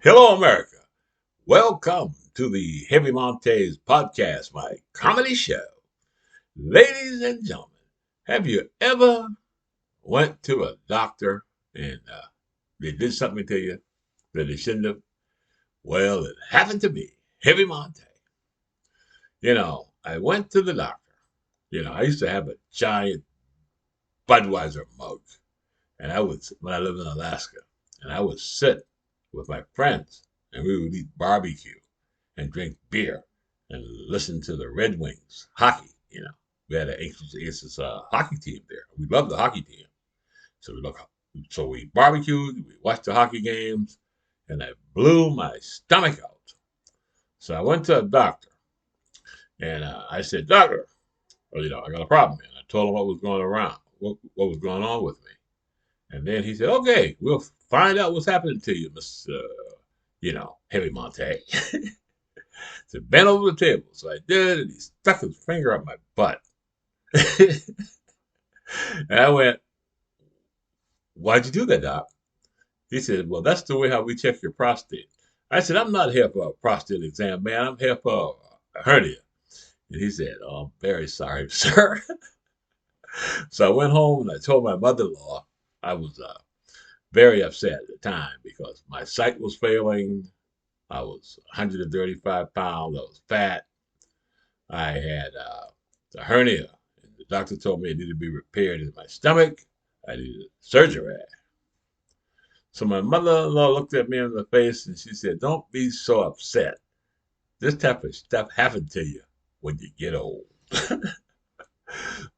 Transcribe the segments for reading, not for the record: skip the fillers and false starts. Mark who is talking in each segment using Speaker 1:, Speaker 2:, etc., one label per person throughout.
Speaker 1: Hello, America. Welcome to the Heavy Montes podcast, my comedy show. Ladies and gentlemen, have you ever went to a doctor and they did something to you that they shouldn't have? Well, it happened to me, Heavy Monte. I went to the doctor. I used to have a giant Budweiser mug, and when I lived in Alaska, and I would sit with my friends, and we would eat barbecue and drink beer and listen to the Red Wings hockey. We had an ancient hockey team there. We loved the hockey team, so we barbecued, we watched the hockey games, and I blew my stomach out. So I went to a doctor, and I said, "Doctor, I got a problem." And I told him what was going on with me. And then he said, "Okay, we'll find out what's happening to you, Miss, Heavy Monte." So bent over the table. So I did, and he stuck his finger up my butt. And I went, "Why'd you do that, Doc?" He said, "Well, that's the way how we check your prostate." I said, "I'm not here for a prostate exam, man. I'm here for a hernia." And he said, "Oh, I'm very sorry, sir." So I went home and I told my mother-in-law. I was very upset at the time because my sight was failing. I was 135 pounds. I was fat. I had a hernia. And the doctor told me it needed to be repaired in my stomach. I needed surgery. So my mother-in-law looked at me in the face and she said, "Don't be so upset. This type of stuff happens to you when you get old."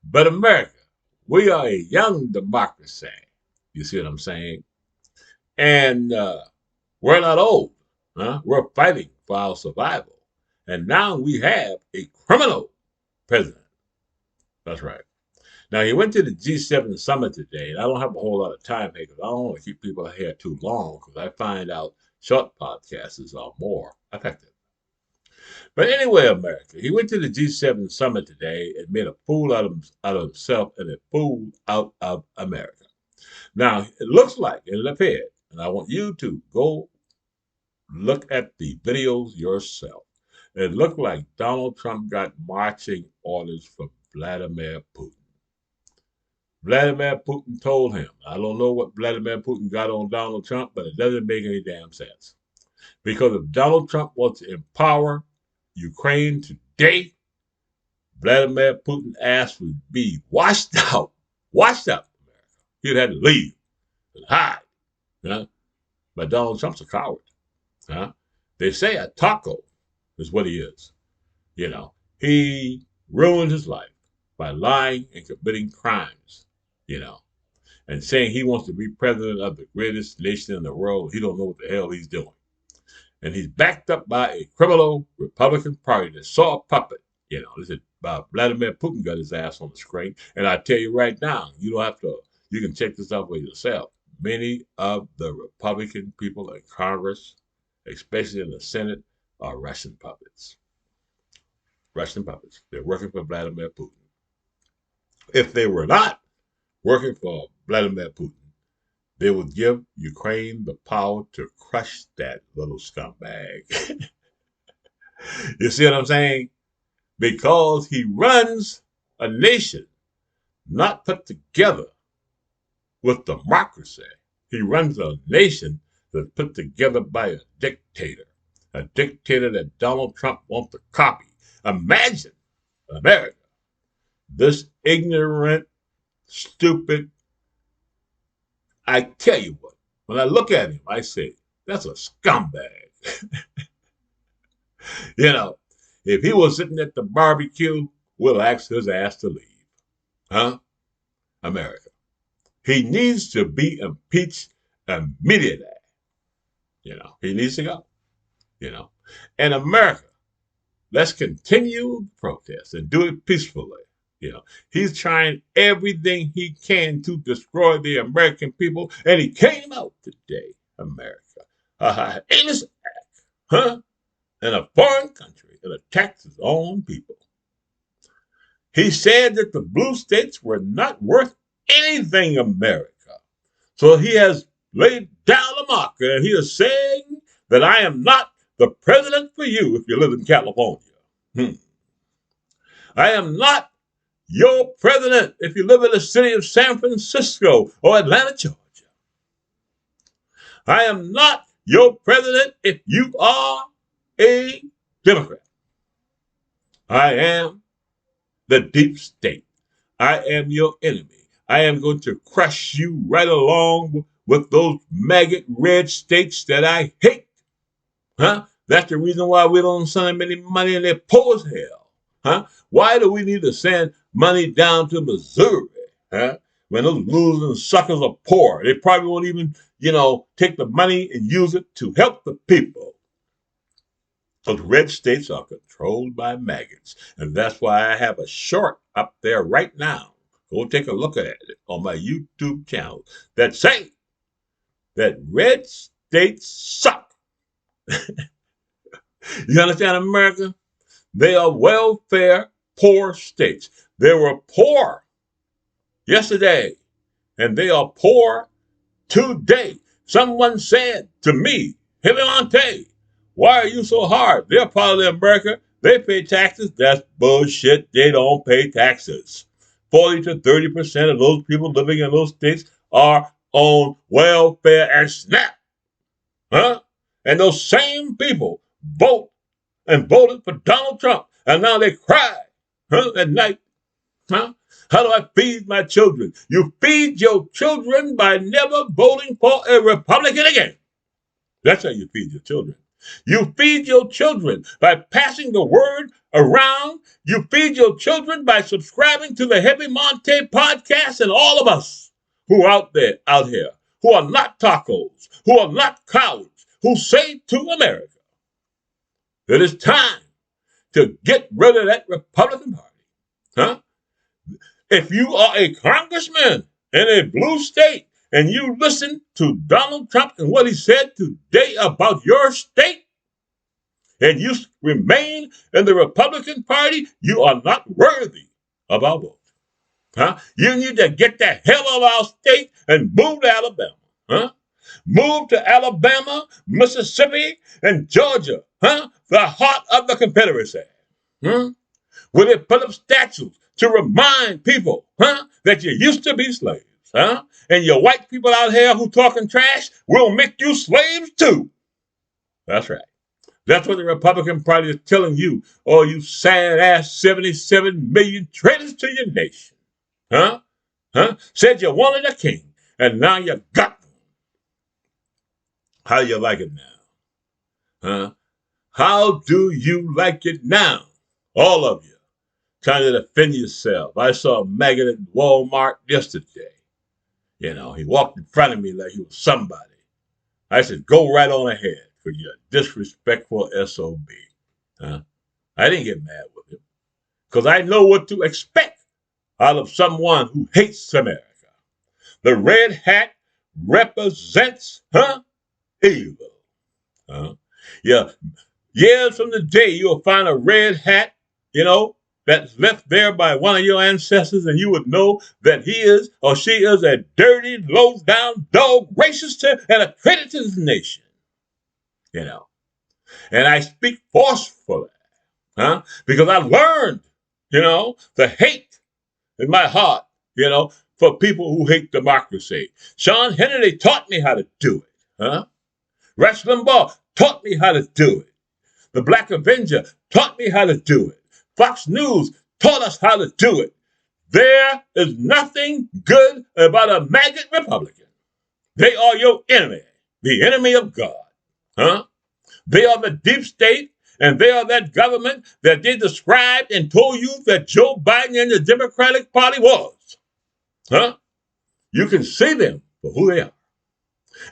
Speaker 1: But America, we are a young democracy. You see what I'm saying? And we're not old. Huh? We're fighting for our survival. And now we have a criminal president. That's right. Now, he went to the G7 summit today, and I don't have a whole lot of time here because I don't want to keep people here too long because I find out short podcasts are more effective. But anyway, America, he went to the G7 summit today and made a fool out of himself and a fool out of America. Now, it looks like, and it appeared, and I want you to go look at the videos yourself. It looked like Donald Trump got marching orders from Vladimir Putin. Vladimir Putin told him, I don't know what Vladimir Putin got on Donald Trump, but it doesn't make any damn sense. Because if Donald Trump wants to empower Ukraine today, Vladimir Putin's ass would be washed out. He'd have to leave and hide. You know? But Donald Trump's a coward. Huh? They say a taco is what he is. He ruined his life by lying and committing crimes, you know, and saying he wants to be president of the greatest nation in the world. He don't know what the hell he's doing. And he's backed up by a criminal Republican Party that saw a puppet. This is Vladimir Putin got his ass on the screen. And I tell you right now, you can check this out for yourself. Many of the Republican people in Congress, especially in the Senate, are Russian puppets. Russian puppets. They're working for Vladimir Putin. If they were not working for Vladimir Putin, they would give Ukraine the power to crush that little scumbag. You see what I'm saying? Because he runs a nation not put together with democracy. He runs a nation that's put together by a dictator that Donald Trump wants to copy. Imagine America, this ignorant, stupid. I tell you what, when I look at him, I say, that's a scumbag. you know, if he was sitting at the barbecue, we'll ask his ass to leave. Huh? America. He needs to be impeached immediately. He needs to go. And America, let's continue the protest and do it peacefully. He's trying everything he can to destroy the American people, and he came out today, America, heinous act, in a foreign country and attacked his own people. He said that the blue states were not worth anything, America. So he has laid down a marker, and he is saying that I am not the president for you if you live in California. I am not your president if you live in the city of San Francisco or Atlanta, Georgia. I am not your president if you are a Democrat. I am the deep state. I am your enemy. I am going to crush you right along with those maggot red states that I hate. That's the reason why we don't send them any money and they're poor as hell. Why do we need to send money down to Missouri? When those losing suckers are poor. They probably won't even, take the money and use it to help the people. Those red states are controlled by maggots. And that's why I have a short up there right now. Go take a look at it on my YouTube channel that say that red states suck. You understand, America? They are welfare poor states. They were poor yesterday, and they are poor today. Someone said to me, Monte, why are you so hard? They're part of America. They pay taxes. That's bullshit. They don't pay taxes. 40 to 30% of those people living in those states are on welfare and SNAP. And those same people voted for Donald Trump. And now they cry at night. How do I feed my children? You feed your children by never voting for a Republican again. That's how you feed your children. You feed your children by passing the word around. You feed your children by subscribing to the Heavy Monte podcast, and all of us who are out here, who are not tacos, who are not cowards, who say to America that it's time to get rid of that Republican Party. If you are a congressman in a blue state and you listen to Donald Trump and what he said today about your state, and you remain in the Republican Party, you are not worthy of our vote. You need to get the hell out of our state and move to Alabama. Move to Alabama, Mississippi, and Georgia, the heart of the Confederacy. Where they put up statues to remind people that you used to be slaves. And your white people out here who talking trash will make you slaves too. That's right. That's what the Republican Party is telling you, all you sad-ass 77 million traitors to your nation. Said you wanted a king, and now you got one. How you like it now? How do you like it now? All of you trying to defend yourself. I saw a maggot at Walmart yesterday. He walked in front of me like he was somebody. I said, go right on ahead, because you're a disrespectful SOB. I didn't get mad with him, because I know what to expect out of someone who hates America. The red hat represents evil. Years from the day you'll find a red hat, that's left there by one of your ancestors, and you would know that he is or she is a dirty, low-down dog, racist, and a traitor to the nation. And I speak forcefully, because I learned, the hate in my heart, for people who hate democracy. Sean Hannity taught me how to do it. Rush Limbaugh taught me how to do it. The Black Avenger taught me how to do it. Fox News taught us how to do it. There is nothing good about a maggot Republican. They are your enemy, the enemy of God. They are the deep state, and they are that government that they described and told you that Joe Biden and the Democratic Party was. You can see them for who they are.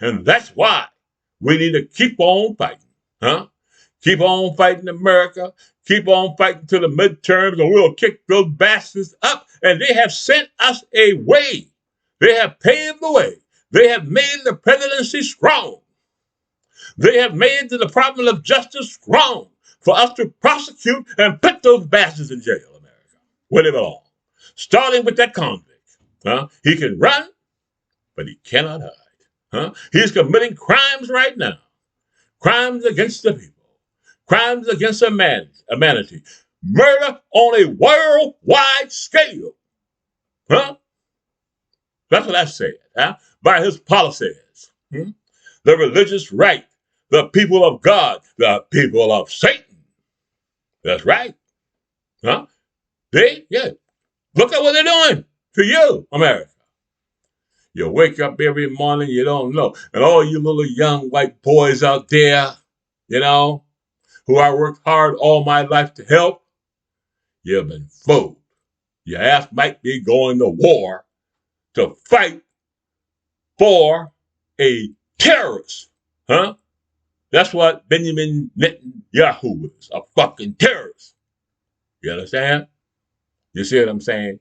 Speaker 1: And that's why we need to keep on fighting. Keep on fighting America. Keep on fighting to the midterms, or we'll kick those bastards up. And they have sent us a way. They have paved the way. They have made the presidency strong. They have made the Department of Justice strong for us to prosecute and put those bastards in jail, America, where they belong. Starting with that convict. He can run, but he cannot hide. He's committing crimes right now. crimes against the people, crimes against humanity, murder on a worldwide scale. Huh? That's what I said. Huh? By his policies. The religious right, the people of God, the people of Satan. That's right. Huh? Yeah. Look at what they're doing to you, America. You wake up every morning, you don't know. And all you little young white boys out there, who I worked hard all my life to help, you've been fooled. Your ass might be going to war to fight for a terrorist. Huh? That's what Benjamin Netanyahu is, a fucking terrorist. You understand? You see what I'm saying?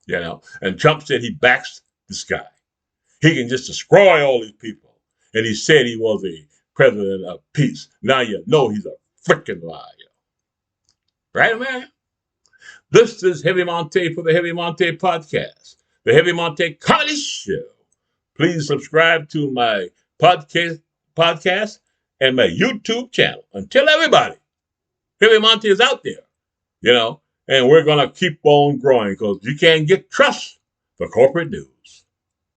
Speaker 1: And Trump said he backs this guy. He can just destroy all these people. And he said he was a president of peace. Now you know he's a freaking liar. Right, man? This is Heavy Monte for the Heavy Monte Podcast, the Heavy Monte Comedy Show. Please subscribe to my podcast and my YouTube channel. And tell everybody, Heavy Monte is out there, and we're going to keep on growing because you can't get trust for corporate news.